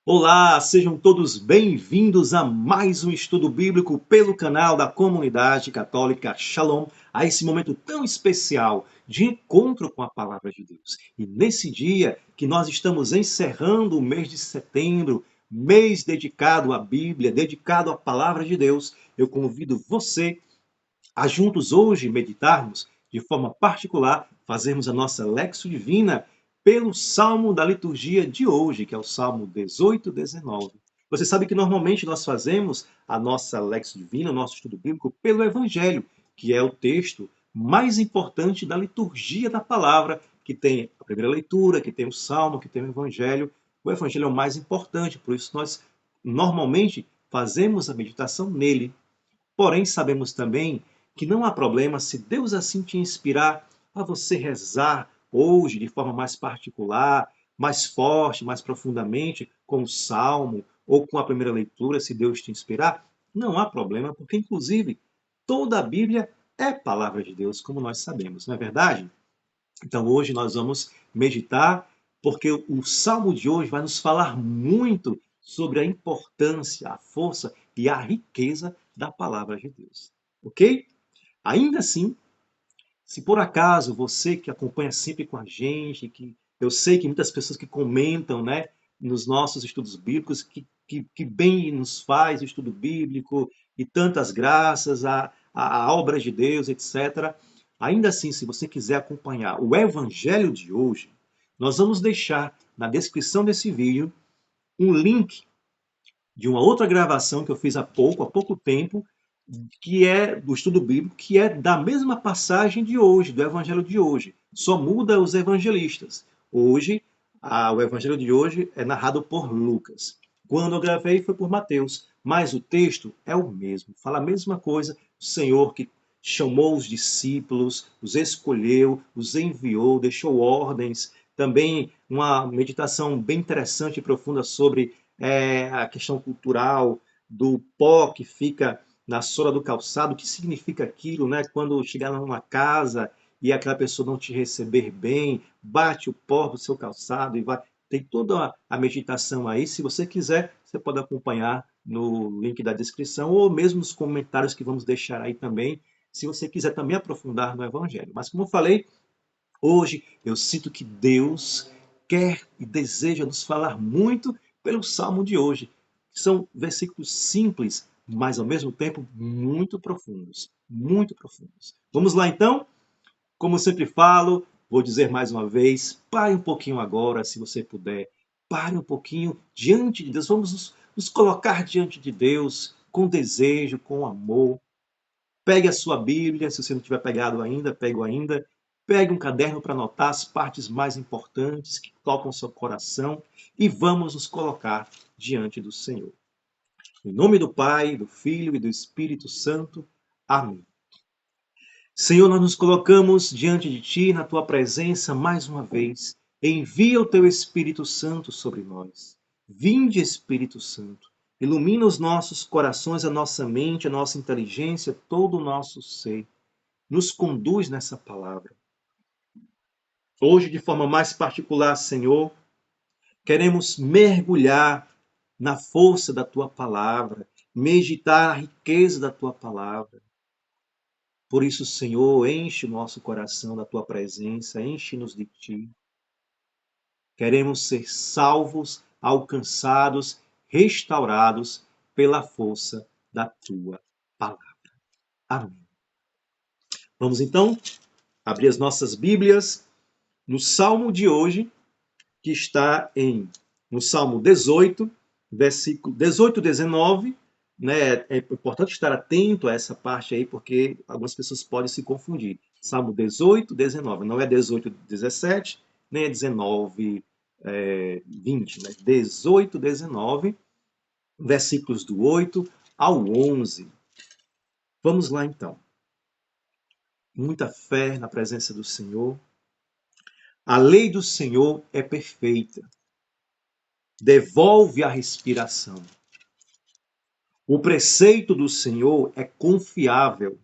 Olá, sejam todos bem-vindos a mais um estudo bíblico pelo canal da Comunidade Católica Shalom, a esse momento tão especial de encontro com a Palavra de Deus. E nesse dia que nós estamos encerrando o mês de setembro, mês dedicado à Bíblia, dedicado à Palavra de Deus, eu convido você a juntos hoje meditarmos de forma particular, fazermos a nossa Lexio Divina pelo salmo da liturgia de hoje, que é o salmo 18, 19. Você sabe que normalmente nós fazemos a nossa Lexio Divina, o nosso estudo bíblico, pelo Evangelho, que é o texto mais importante da liturgia da palavra, que tem a primeira leitura, que tem o salmo, que tem o Evangelho. O Evangelho é o mais importante, por isso nós normalmente fazemos a meditação nele. Porém, sabemos também que não há problema se Deus assim te inspirar a você rezar hoje de forma mais particular, mais forte, mais profundamente, com o salmo ou com a primeira leitura, se Deus te inspirar. Não há problema, porque inclusive toda a Bíblia é palavra de Deus, como nós sabemos, não é verdade? Então hoje nós vamos meditar, porque o salmo de hoje vai nos falar muito sobre a importância, a força e a riqueza da palavra de Deus. Ok? Ainda assim, se por acaso você que acompanha sempre com a gente, que eu sei que muitas pessoas que comentam, né, nos nossos estudos bíblicos, que bem nos faz o estudo bíblico e tantas graças à obra de Deus, etc. Ainda assim, se você quiser acompanhar o evangelho de hoje, nós vamos deixar na descrição desse vídeo um link de uma outra gravação que eu fiz há pouco tempo, que é do estudo bíblico, que é da mesma passagem de hoje, do evangelho de hoje. Só muda os evangelistas. Hoje, o evangelho de hoje é narrado por Lucas. Quando eu gravei foi por Mateus, mas o texto é o mesmo. Fala a mesma coisa, o Senhor que chamou os discípulos, os escolheu, os enviou, deixou ordens. Também uma meditação bem interessante e profunda sobre a questão cultural do pó que fica na sola do calçado, o que significa aquilo, né? Quando chegar numa casa e aquela pessoa não te receber bem, bate o pó do seu calçado e vai. Tem toda a meditação aí. Se você quiser, você pode acompanhar no link da descrição ou mesmo nos comentários que vamos deixar aí também, se você quiser também aprofundar no Evangelho. Mas como eu falei, hoje eu sinto que Deus quer e deseja nos falar muito pelo salmo de hoje. São versículos simples, mas ao mesmo tempo muito profundos. Muito profundos. Vamos lá então? Como eu sempre falo, vou dizer mais uma vez: pare um pouquinho agora, se você puder. Pare um pouquinho diante de Deus. Vamos nos colocar diante de Deus com desejo, com amor. Pegue a sua Bíblia, se você não tiver pegado ainda, pegue ainda. Pegue um caderno para anotar as partes mais importantes que tocam seu coração e vamos nos colocar diante do Senhor. Em nome do Pai, do Filho e do Espírito Santo. Amém. Senhor, nós nos colocamos diante de Ti, na Tua presença, mais uma vez. Envia o Teu Espírito Santo sobre nós. Vinde, Espírito Santo. Ilumina os nossos corações, a nossa mente, a nossa inteligência, todo o nosso ser. Nos conduz nessa palavra. Hoje, de forma mais particular, Senhor, queremos mergulhar na força da Tua palavra, meditar a riqueza da Tua palavra. Por isso, Senhor, enche o nosso coração da Tua presença, enche-nos de Ti. Queremos ser salvos, alcançados, restaurados pela força da Tua palavra. Amém. Vamos então abrir as nossas Bíblias no Salmo de hoje, que está no Salmo 18, versículo 18, 19. Né? É importante estar atento a essa parte aí, porque algumas pessoas podem se confundir. Salmo 18, 19. Não é 18, 17, nem é 19, 20. Né? 18, 19, versículos do 8 ao 11. Vamos lá, então. Muita fé na presença do Senhor. A lei do Senhor é perfeita. Devolve a respiração. O preceito do Senhor é confiável,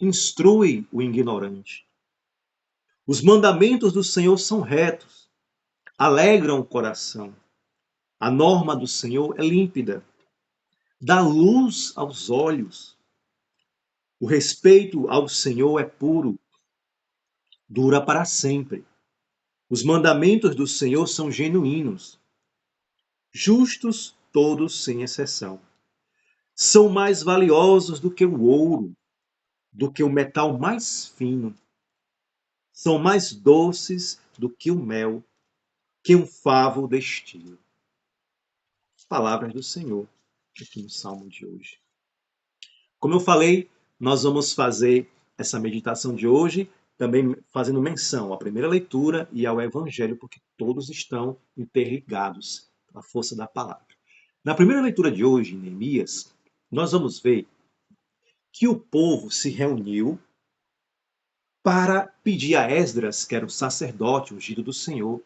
instrui o ignorante. Os mandamentos do Senhor são retos, alegram o coração. A norma do Senhor é límpida, dá luz aos olhos. O respeito ao Senhor é puro, dura para sempre. Os mandamentos do Senhor são genuínos, justos todos sem exceção. São mais valiosos do que o ouro, do que o metal mais fino. São mais doces do que o mel, que um favo destila. Palavras do Senhor, aqui no Salmo de hoje. Como eu falei, nós vamos fazer essa meditação de hoje também fazendo menção à primeira leitura e ao Evangelho, porque todos estão interligados à força da palavra. Na primeira leitura de hoje, em Neemias, nós vamos ver que o povo se reuniu para pedir a Esdras, que era o sacerdote ungido do Senhor,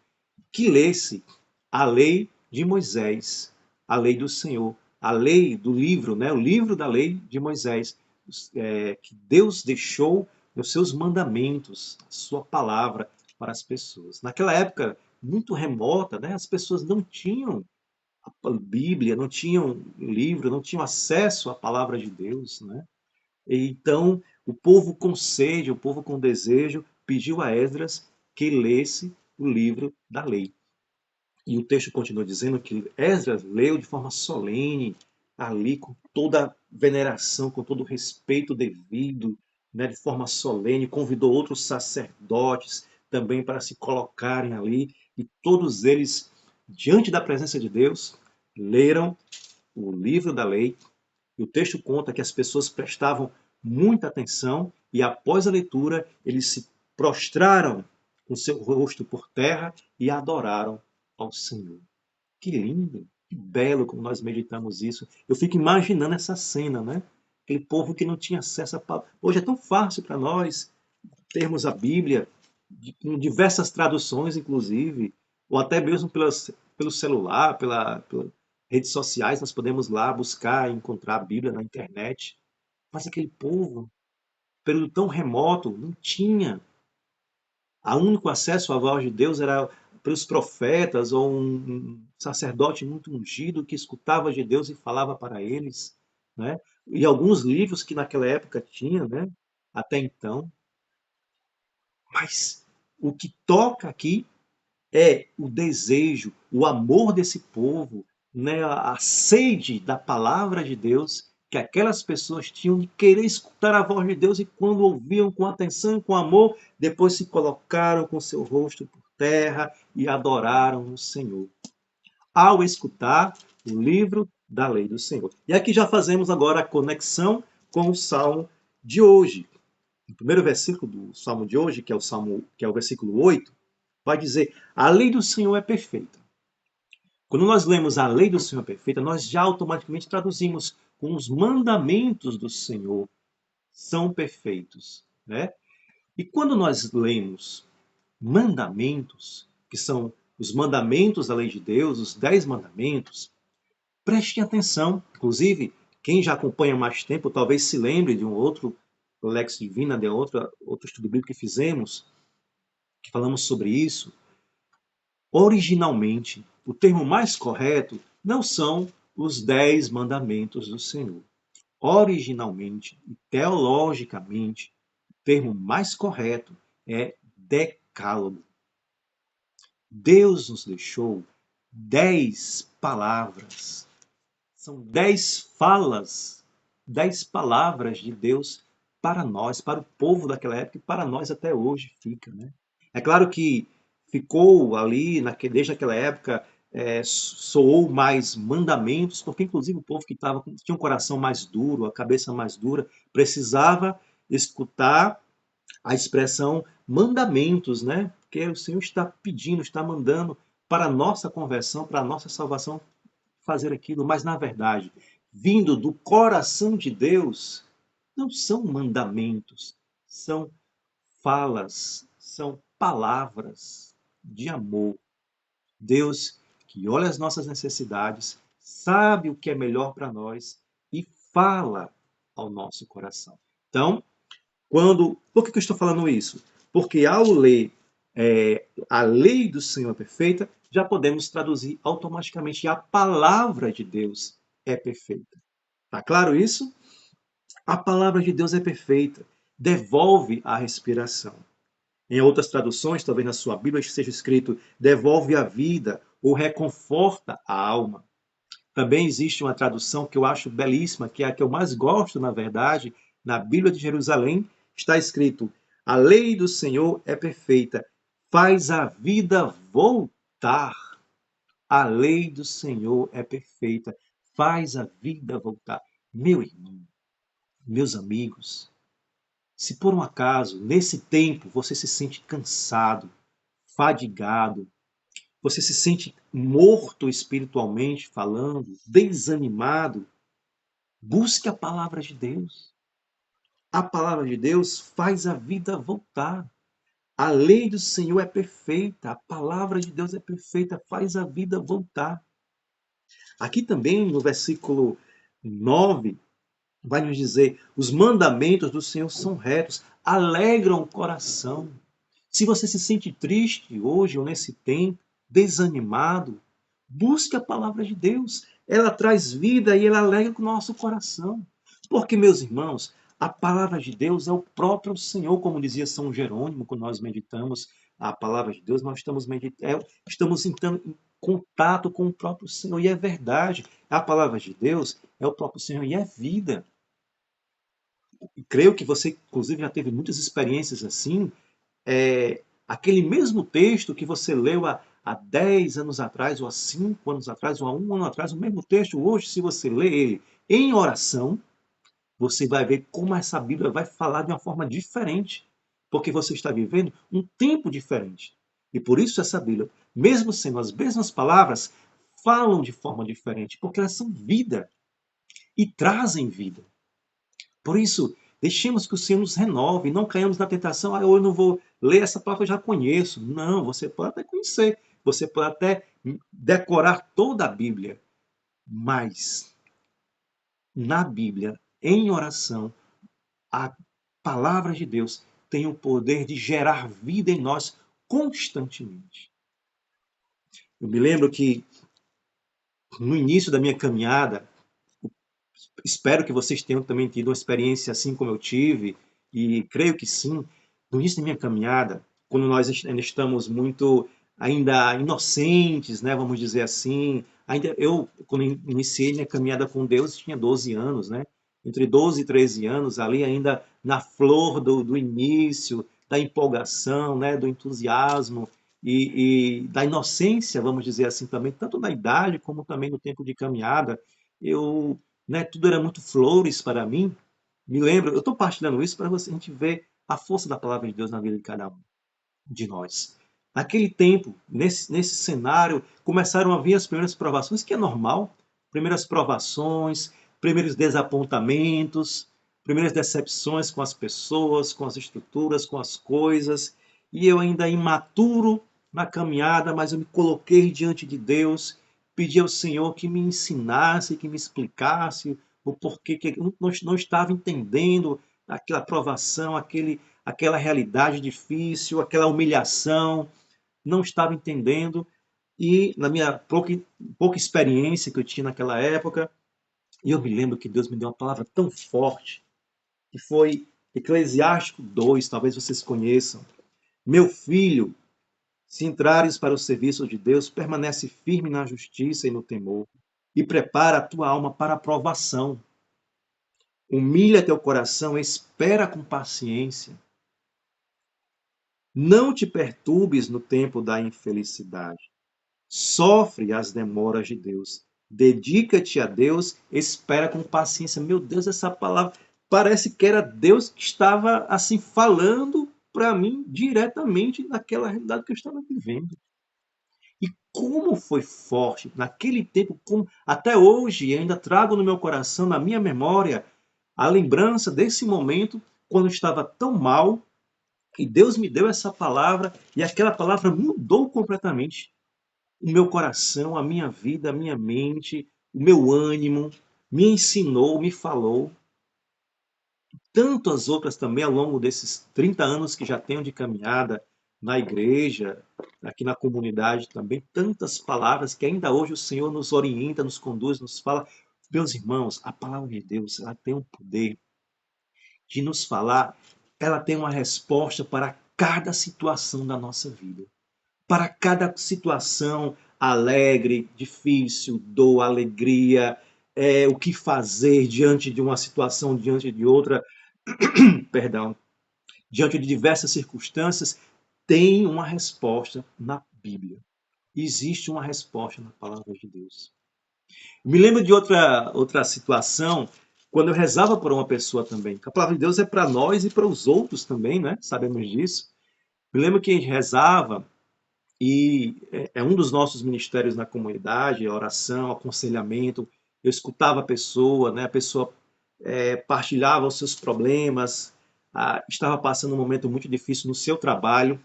que lesse a lei de Moisés, a lei do Senhor, a lei do livro, né? O livro da lei de Moisés, que Deus deixou os seus mandamentos, a sua palavra para as pessoas. Naquela época muito remota, né? As pessoas não tinham a Bíblia, não tinham livro, não tinham acesso à palavra de Deus, né? Então, o povo com sede, o povo com desejo, pediu a Esdras que lesse o livro da lei. E o texto continua dizendo que Esdras leu de forma solene, ali com toda a veneração, com todo o respeito devido, né, de forma solene, convidou outros sacerdotes também para se colocarem ali, e todos eles, diante da presença de Deus, leram o livro da lei. E o texto conta que as pessoas prestavam muita atenção e, após a leitura, eles se prostraram com seu rosto por terra e adoraram ao Senhor. Que lindo, que belo como nós meditamos isso. Eu fico imaginando essa cena, né? Aquele povo que não tinha acesso à palavra. Hoje é tão fácil para nós termos a Bíblia, com diversas traduções, inclusive, ou até mesmo pelo celular, pelas redes sociais, nós podemos lá buscar e encontrar a Bíblia na internet. Mas aquele povo, período tão remoto, não tinha. O único acesso à voz de Deus era pelos profetas ou um sacerdote muito ungido que escutava de Deus e falava para eles, né? E alguns livros que naquela época tinha, né? Até então. Mas o que toca aqui é o desejo, o amor desse povo, né? A sede da palavra de Deus que aquelas pessoas tinham de querer escutar a voz de Deus e quando ouviam com atenção e com amor, depois se colocaram com seu rosto por terra e adoraram o Senhor. Ao escutar o livro da lei do Senhor. E aqui já fazemos agora a conexão com o Salmo de hoje. O primeiro versículo do Salmo de hoje, que é o versículo 8, vai dizer: a lei do Senhor é perfeita. Quando nós lemos a lei do Senhor é perfeita, nós já automaticamente traduzimos com os mandamentos do Senhor são perfeitos, né? E quando nós lemos mandamentos, que são os mandamentos da lei de Deus, os 10 mandamentos, prestem atenção. Inclusive, quem já acompanha mais tempo talvez se lembre de um outro Lex Divina, de outro estudo bíblico que fizemos, que falamos sobre isso. Originalmente, o termo mais correto não são os 10 mandamentos do Senhor. Originalmente e teologicamente, o termo mais correto é decálogo. Deus nos deixou 10 palavras. São 10 falas, 10 palavras de Deus para nós, para o povo daquela época e para nós até hoje fica, né? É claro que ficou ali, desde aquela época, soou mais mandamentos, porque inclusive o povo que tinha um coração mais duro, a cabeça mais dura, precisava escutar a expressão mandamentos, né? Porque o Senhor está pedindo, está mandando para a nossa conversão, para a nossa salvação, fazer aquilo, mas na verdade, vindo do coração de Deus, não são mandamentos, são falas, são palavras de amor. Deus que olha as nossas necessidades, sabe o que é melhor para nós e fala ao nosso coração. Então, por que eu estou falando isso? Porque ao ler a lei do Senhor é perfeita, já podemos traduzir automaticamente. A palavra de Deus é perfeita. Tá claro isso? A palavra de Deus é perfeita. Devolve a respiração. Em outras traduções, talvez na sua Bíblia esteja escrito devolve a vida ou reconforta a alma. Também existe uma tradução que eu acho belíssima, que é a que eu mais gosto, na verdade, na Bíblia de Jerusalém, está escrito: a lei do Senhor é perfeita, faz a vida voltar. A lei do Senhor é perfeita, faz a vida voltar. Meu irmão, meus amigos, se por um acaso, nesse tempo, você se sente cansado, fadigado, você se sente morto espiritualmente falando, desanimado, busque a palavra de Deus. A palavra de Deus faz a vida voltar. A lei do Senhor é perfeita, a palavra de Deus é perfeita, faz a vida voltar. Aqui também no versículo 9 vai nos dizer: os mandamentos do Senhor são retos, alegram o coração. Se você se sente triste hoje ou nesse tempo, desanimado, busque a palavra de Deus. Ela traz vida e ela alegra o nosso coração. Porque, meus irmãos, a palavra de Deus é o próprio Senhor, como dizia São Jerônimo, quando nós meditamos a palavra de Deus, nós estamos entrando em contato com o próprio Senhor. E é verdade, a palavra de Deus é o próprio Senhor e é vida. E creio que você, inclusive, já teve muitas experiências assim, aquele mesmo texto que você leu há 10 anos atrás, ou há 5 anos atrás, ou há 1 ano atrás, o mesmo texto, hoje, se você lê ele em oração, você vai ver como essa Bíblia vai falar de uma forma diferente, porque você está vivendo um tempo diferente. E por isso essa Bíblia, mesmo sendo as mesmas palavras, falam de forma diferente, porque elas são vida e trazem vida. Por isso, deixemos que o Senhor nos renove, não caiamos na tentação, eu não vou ler essa palavra, eu já conheço. Não, você pode até conhecer, você pode até decorar toda a Bíblia, mas na Bíblia, em oração, a palavra de Deus tem o poder de gerar vida em nós constantemente. Eu me lembro que no início da minha caminhada, espero que vocês tenham também tido uma experiência assim como eu tive, e creio que sim. No início da minha caminhada, quando nós ainda estamos muito ainda inocentes, né, vamos dizer assim, ainda eu quando iniciei minha caminhada com Deus tinha 12 anos, né? Entre 12 e 13 anos, ali ainda na flor do início, da empolgação, né, do entusiasmo e da inocência, vamos dizer assim também, tanto na idade como também no tempo de caminhada, eu né, tudo era muito flores para mim. Me lembro, eu estou partilhando isso para você a gente ver a força da palavra de Deus na vida de cada um de nós. Naquele tempo, nesse cenário, começaram a vir as primeiras provações, que é normal. Primeiras provações, primeiros desapontamentos, primeiras decepções com as pessoas, com as estruturas, com as coisas. E eu ainda imaturo na caminhada, mas eu me coloquei diante de Deus, pedi ao Senhor que me ensinasse, que me explicasse o porquê que eu não estava entendendo aquela provação, aquela realidade difícil, aquela humilhação, não estava entendendo. E na minha pouca experiência que eu tinha naquela época, eu me lembro que Deus me deu uma palavra tão forte, que foi Eclesiástico 2, talvez vocês conheçam. Meu filho, se entrares para o serviço de Deus, permanece firme na justiça e no temor, e prepara a tua alma para a provação. Humilha teu coração, espera com paciência. Não te perturbes no tempo da infelicidade. Sofre as demoras de Deus. Dedica-te a Deus, espera com paciência. Meu Deus, essa palavra parece que era Deus que estava assim falando para mim diretamente naquela realidade que eu estava vivendo. E como foi forte naquele tempo, como até hoje ainda trago no meu coração, na minha memória, a lembrança desse momento quando eu estava tão mal e Deus me deu essa palavra e aquela palavra mudou completamente o meu coração, a minha vida, a minha mente, o meu ânimo, me ensinou, me falou. Tantas outras também ao longo desses 30 anos que já tenho de caminhada, na igreja, aqui na comunidade também, tantas palavras que ainda hoje o Senhor nos orienta, nos conduz, nos fala. Meus irmãos, a palavra de Deus, ela tem um poder de nos falar, ela tem uma resposta para cada situação da nossa vida. Para cada situação alegre, difícil, dor, alegria, o que fazer diante de uma situação, diante de outra, perdão, diante de diversas circunstâncias, tem uma resposta na Bíblia. Existe uma resposta na palavra de Deus. Me lembro de outra situação, quando eu rezava por uma pessoa também. A palavra de Deus é para nós e para os outros também, né? Sabemos disso. Me lembro que a gente rezava e é um dos nossos ministérios na comunidade, a oração, aconselhamento. Eu escutava a pessoa, né? A pessoa partilhava os seus problemas, estava passando um momento muito difícil no seu trabalho,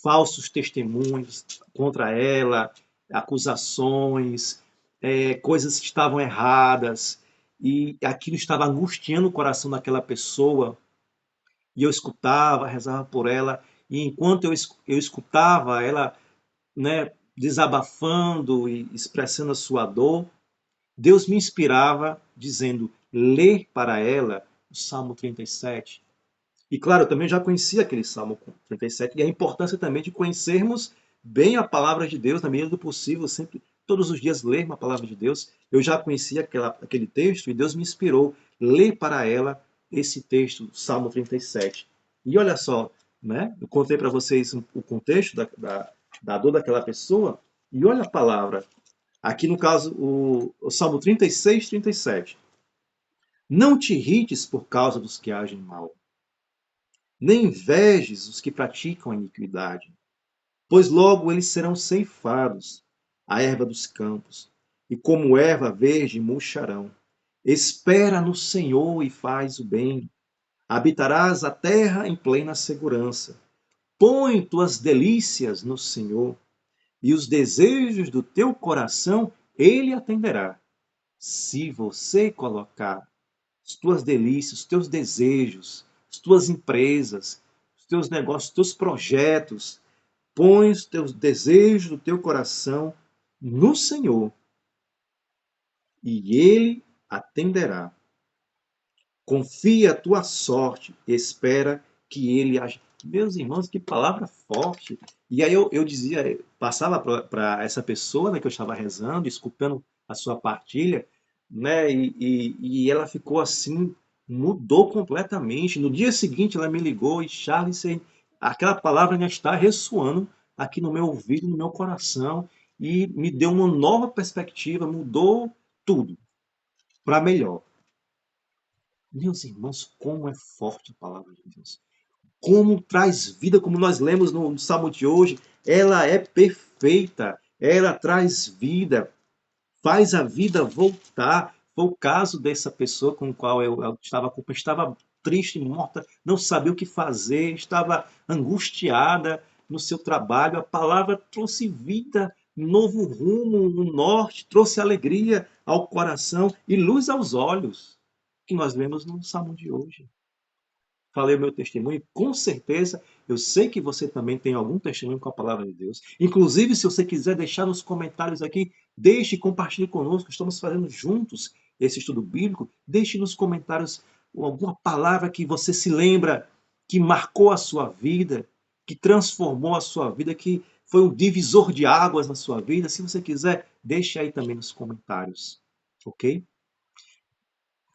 falsos testemunhos contra ela, acusações, coisas que estavam erradas, e aquilo estava angustiando o coração daquela pessoa, e eu escutava, rezava por ela, e enquanto eu escutava ela, né, desabafando e expressando a sua dor, Deus me inspirava dizendo, ler para ela o Salmo 37. E claro, eu também já conhecia aquele Salmo 37 e a importância também de conhecermos bem a palavra de Deus, na medida do possível, sempre, todos os dias ler a palavra de Deus. Eu já conhecia aquele texto e Deus me inspirou a ler para ela esse texto, Salmo 37. E olha só, né? Eu contei para vocês o contexto da dor daquela pessoa e olha a palavra. Aqui no caso, o Salmo 36, 37. Não te irrites por causa dos que agem mal, nem invejes os que praticam a iniquidade, pois logo eles serão ceifados, a erva dos campos, e como erva verde murcharão. Espera no Senhor e faz o bem, habitarás a terra em plena segurança. Põe tuas delícias no Senhor, e os desejos do teu coração ele atenderá. Se você colocar as tuas delícias, os teus desejos, as tuas empresas, os teus negócios, os teus projetos, põe os teus desejos do teu coração no Senhor e Ele atenderá. Confia a tua sorte, espera que Ele age. Meus irmãos, que palavra forte! E aí eu dizia, passava para essa pessoa, né, que eu estava rezando, escutando a sua partilha, né, e ela ficou assim, mudou completamente. No dia seguinte ela me ligou e Charles, aquela palavra ainda está ressoando aqui no meu ouvido, no meu coração, e me deu uma nova perspectiva, mudou tudo para melhor. Meus irmãos, como é forte a palavra de Deus. Como traz vida, como nós lemos no Salmo de hoje, ela é perfeita, ela traz vida, faz a vida voltar. Foi o caso dessa pessoa com a qual eu estava triste, morta, não sabia o que fazer, estava angustiada no seu trabalho. A palavra trouxe vida, novo rumo, um norte, trouxe alegria ao coração e luz aos olhos, que nós lemos no Salmo de hoje. Falei o meu testemunho, com certeza eu sei que você também tem algum testemunho com a palavra de Deus. Inclusive, se você quiser deixar nos comentários aqui, deixe e compartilhe conosco, estamos fazendo juntos esse estudo bíblico. Deixe nos comentários alguma palavra que você se lembra, que marcou a sua vida, que transformou a sua vida, que foi um divisor de águas na sua vida. Se você quiser, deixe aí também nos comentários, ok?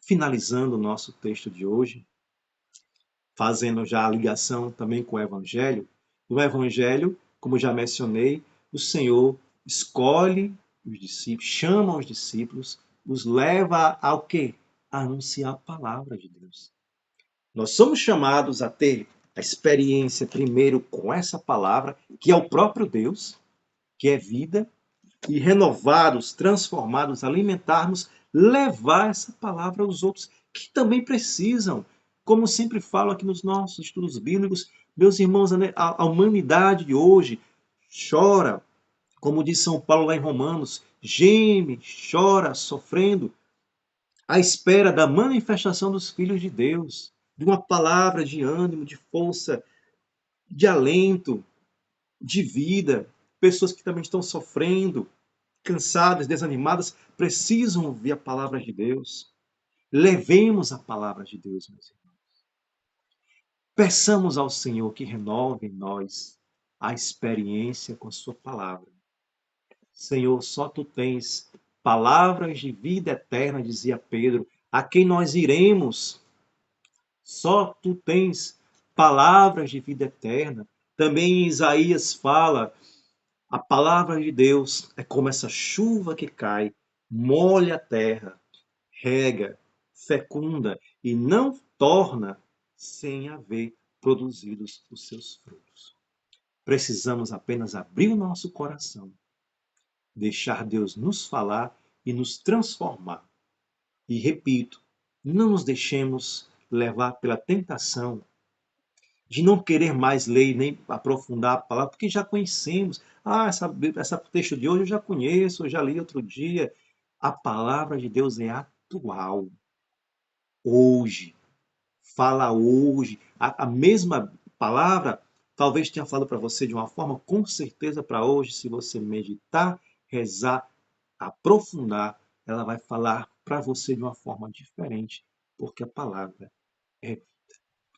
Finalizando o nosso texto de hoje, fazendo já a ligação também com o Evangelho. No Evangelho, como já mencionei, o Senhor escolhe os discípulos, chama os discípulos, os leva ao quê? A anunciar a palavra de Deus. Nós somos chamados a ter a experiência primeiro com essa palavra, que é o próprio Deus, que é vida, e renovados, transformados, alimentarmos, levar essa palavra aos outros que também precisam. Como sempre falo aqui nos nossos estudos bíblicos, meus irmãos, a humanidade de hoje chora, como diz São Paulo lá em Romanos, geme, chora, sofrendo, à espera da manifestação dos filhos de Deus, de uma palavra de ânimo, de força, de alento. de vida, pessoas que também estão sofrendo, cansadas, desanimadas, precisam ouvir a palavra de Deus. Levemos a palavra de Deus, meus irmãos. Peçamos ao Senhor que renove em nós a experiência com a sua palavra. Senhor, só tu tens palavras de vida eterna, dizia Pedro, a quem nós iremos. Só tu tens palavras de vida eterna. Também Isaías fala, a palavra de Deus é como essa chuva que cai, molha a terra, rega, fecunda e não torna sem haver produzidos os seus frutos. Precisamos apenas abrir o nosso coração, deixar Deus nos falar e nos transformar. E repito, não nos deixemos levar pela tentação de não querer mais ler nem aprofundar a palavra, porque já conhecemos. Ah, essa texto de hoje eu já conheço, eu já li outro dia. A palavra de Deus é atual. Hoje. Fala hoje. A mesma palavra talvez tenha falado para você de uma forma, com certeza para hoje, se você meditar, rezar, aprofundar, ela vai falar para você de uma forma diferente, porque a palavra é vida.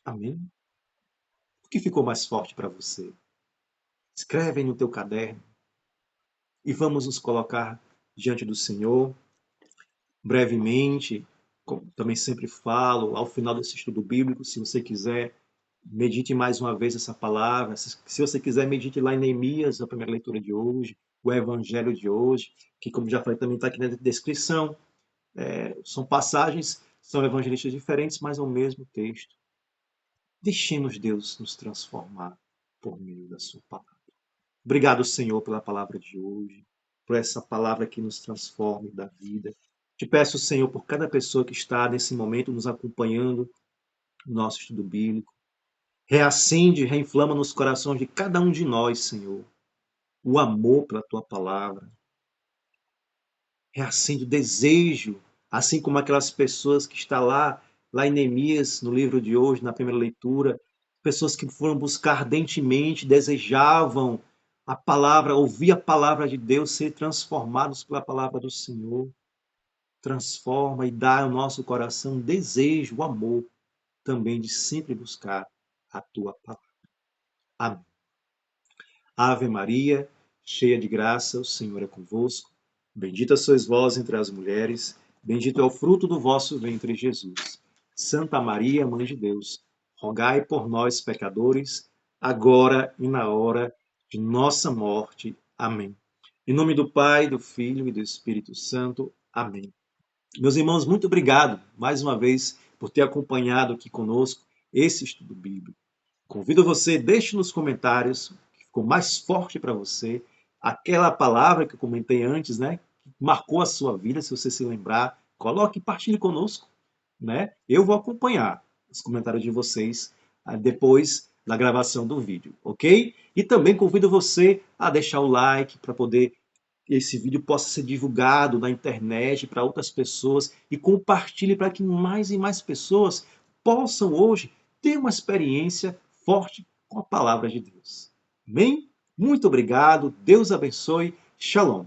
Amém? O que ficou mais forte para você? Escreve aí no teu caderno e vamos nos colocar diante do Senhor brevemente, como também sempre falo, ao final desse estudo bíblico, se você quiser, medite mais uma vez essa palavra. Se você quiser, medite lá em Neemias, a primeira leitura de hoje, o Evangelho de hoje, que, como já falei, também está aqui na descrição. São passagens, são evangelistas diferentes, mas é o mesmo texto. Deixemos Deus nos transformar por meio da sua palavra. Obrigado, Senhor, pela palavra de hoje, por essa palavra que nos transforma e dá vida. Te peço, Senhor, por cada pessoa que está nesse momento nos acompanhando no nosso estudo bíblico. Reacende, reinflama nos corações de cada um de nós, Senhor, o amor pela tua palavra. Reacende o desejo, assim como aquelas pessoas que estão lá em Neemias, no livro de hoje, na primeira leitura, pessoas que foram buscar ardentemente, desejavam a palavra, ouvir a palavra de Deus, ser transformados pela palavra do Senhor. Transforma e dá ao nosso coração desejo, o amor também de sempre buscar a tua palavra. Amém. Ave Maria, cheia de graça, o Senhor é convosco. Bendita sois vós entre as mulheres, bendito é o fruto do vosso ventre, Jesus. Santa Maria, Mãe de Deus, rogai por nós, pecadores, agora e na hora de nossa morte. Amém. Em nome do Pai, do Filho e do Espírito Santo. Amém. Meus irmãos, muito obrigado mais uma vez por ter acompanhado aqui conosco esse estudo bíblico. Convido você, deixe nos comentários o que ficou mais forte para você, aquela palavra que eu comentei antes, né, que marcou a sua vida, se você se lembrar, coloque e partilhe conosco, né? Eu vou acompanhar os comentários de vocês depois da gravação do vídeo, ok? E também convido você a deixar o like para poder esse vídeo possa ser divulgado na internet para outras pessoas e compartilhe para que mais e mais pessoas possam hoje ter uma experiência forte com a palavra de Deus. Amém? Muito obrigado, Deus abençoe, Shalom.